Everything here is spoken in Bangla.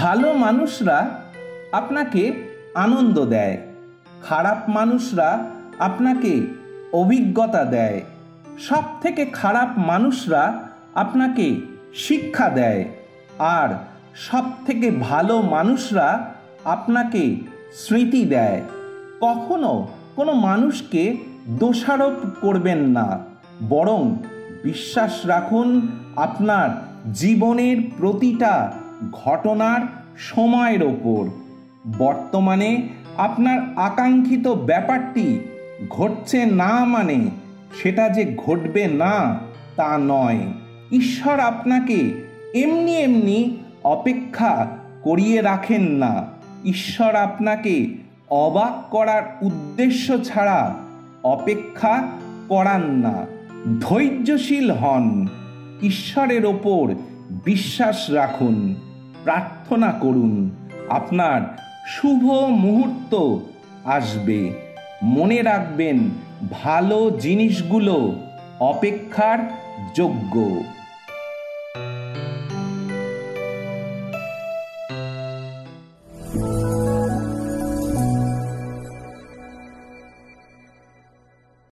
ভালো মানুষরা আপনাকে আনন্দ দেয়, খারাপ মানুষরা আপনাকে অভিজ্ঞতা দেয়, সব থেকে খারাপ মানুষরা আপনাকে শিক্ষা দেয়, আর সব থেকে ভালো মানুষরা আপনাকে স্মৃতি দেয়। কখনো কোনো মানুষকে দোষারোপ করবেন না, বরং বিশ্বাস রাখুন আপনার জীবনের প্রতিটা ঘটনার সময়ের ওপর। বর্তমানে আপনার আকাঙ্ক্ষিত ব্যাপারটি ঘটছে না মানে সেটা যে ঘটবে না তা নয়। ঈশ্বর আপনাকে এমনি এমনি অপেক্ষা করিয়ে রাখেন না। ঈশ্বর আপনাকে অবাক করার উদ্দেশ্য ছাড়া অপেক্ষা করান না। ধৈর্যশীল হন, ঈশ্বরের ওপর বিশ্বাস রাখুন, প্রার্থনা করুন, আপনার শুভ মুহূর্ত আসবে। মনে রাখবেন, ভালো জিনিসগুলো অপেক্ষার যোগ্য।